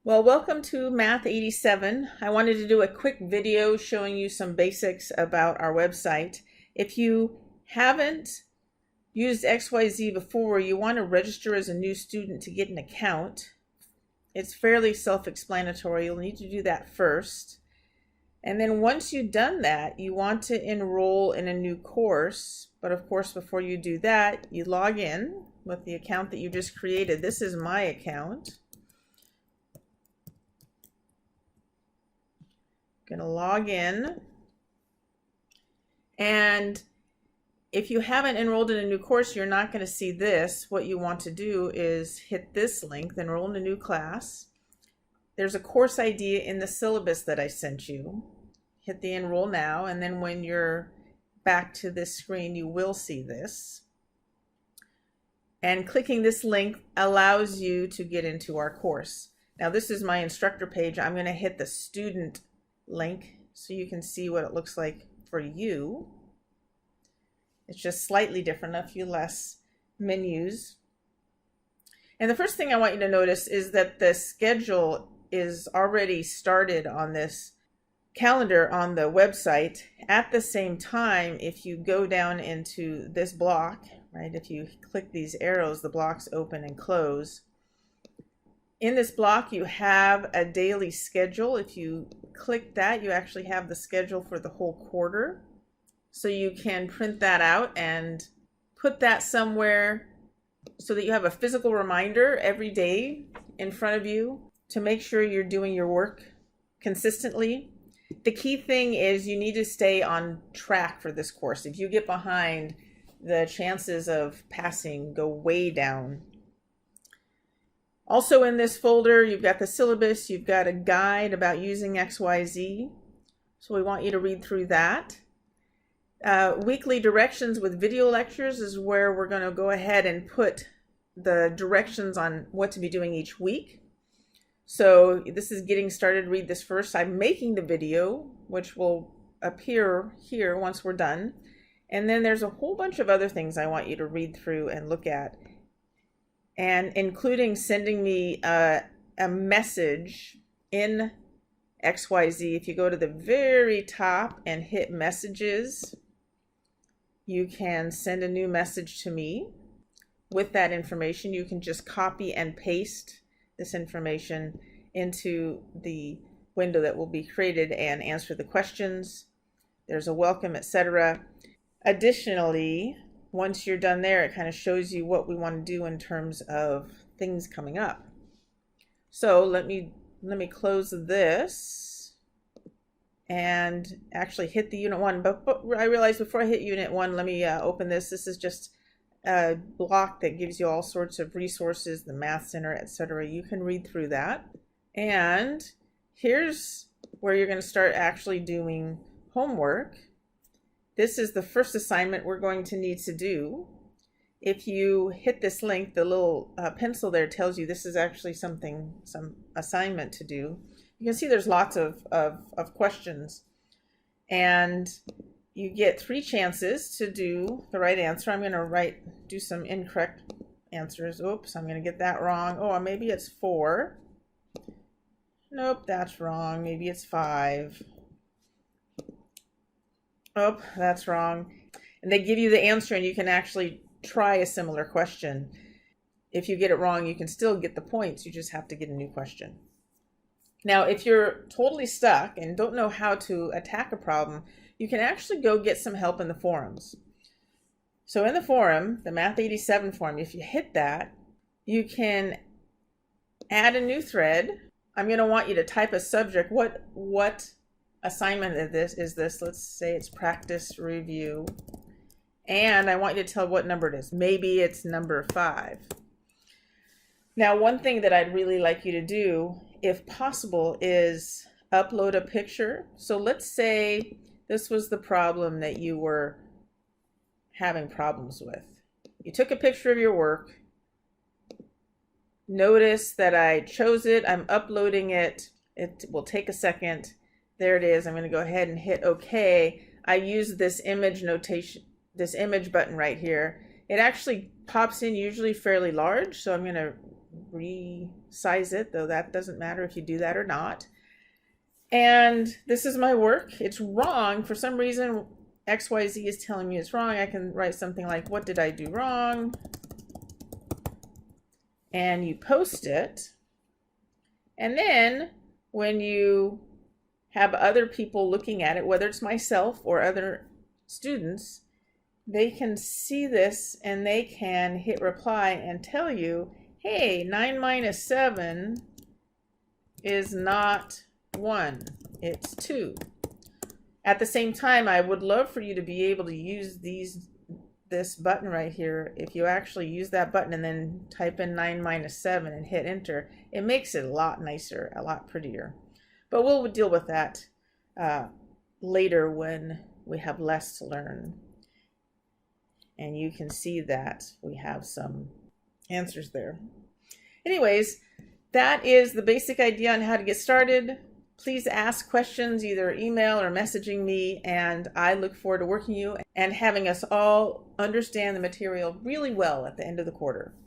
Well, welcome to Math 87. I wanted to do a quick video showing you some basics about our website. If you haven't used XYZ before, you want to register as a new student to get an account. It's fairly self-explanatory. You'll need to do that first. And then once you've done that, you want to enroll in a new course. But of course, before you do that, you log in with the account that you just created. This is my account. Going to log in, and if you haven't enrolled in a new course, you're not going to see this. What you want to do is hit this link, enroll in a new class. There's a course ID in the syllabus that I sent you. Hit the enroll now, and then when you're back to this screen, you will see this. And clicking this link allows you to get into our course. Now this is my instructor page. I'm going to hit the student link so you can see what it looks like for you. It's just slightly different, a few less menus. And the first thing I want you to notice is that the schedule is already started on this calendar on the website. At the same time, if you go down into this block, right, if you click these arrows, the blocks open and close. In this block, you have a daily schedule. If you click that, you actually have the schedule for the whole quarter. So you can print that out and put that somewhere so that you have a physical reminder every day in front of you to make sure you're doing your work consistently. The key thing is you need to stay on track for this course. If you get behind, the chances of passing go way down. Also in this folder, you've got the syllabus, you've got a guide about using XYZ. So we want you to read through that. Weekly directions with video lectures is where we're going to go ahead and put the directions on what to be doing each week. So this is getting started. Read this first. I'm making the video, which will appear here once we're done. And then there's a whole bunch of other things I want you to read through and look at, and including sending me a message in XYZ. If you go to the very top and hit messages, you can send a new message to me with that information. You can just copy and paste this information into the window that will be created and answer the questions. There's a welcome, etc. Additionally, once you're done there, it kind of shows you what we want to do in terms of things coming up. So let me close this and actually hit the Unit 1. But I realized before I hit Unit 1, let me open this. This is just a block that gives you all sorts of resources, the Math Center, etc. You can read through that. And here's where you're going to start actually doing homework. This is the first assignment we're going to need to do. If you hit this link, the little pencil there tells you this is actually some assignment to do. You can see there's lots of questions, and you get 3 chances to do the right answer. I'm going to do some incorrect answers. Oops, I'm going to get that wrong. Oh, maybe it's 4. Nope, that's wrong. Maybe it's 5. Oh, that's wrong. And they give you the answer, and you can actually try a similar question. If you get it wrong, you can still get the points. You just have to get a new question. Now, if you're totally stuck and don't know how to attack a problem, you can actually go get some help in the forums. So in the forum, the Math 87 forum, if you hit that, you can add a new thread. I'm going to want you to type a subject. What assignment is this? Let's say it's practice review, and I want you to tell what number it is. Maybe it's number 5. Now, one thing that I'd really like you to do, if possible, is upload a picture. So let's say this was the problem that you were having problems with. You took a picture of your work. Notice that I chose it. I'm uploading it. It will take a second. There it is. I'm going to go ahead and hit OK. I use this image notation, this image button right here. It actually pops in usually fairly large, so I'm going to resize it, though that doesn't matter if you do that or not. And this is my work. It's wrong. For some reason, XYZ is telling me it's wrong. I can write something like, what did I do wrong? And you post it. And then when you have other people looking at it, whether it's myself or other students, they can see this and they can hit reply and tell you, hey, 9 minus 7 is not 1, it's 2. At the same time, I would love for you to be able to use this button right here. If you actually use that button and then type in 9 minus 7 and hit enter, it makes it a lot nicer, a lot prettier. But we'll deal with that later when we have less to learn. And you can see that we have some answers there. Anyways, that is the basic idea on how to get started. Please ask questions, either email or messaging me, and I look forward to working with you and having us all understand the material really well at the end of the quarter.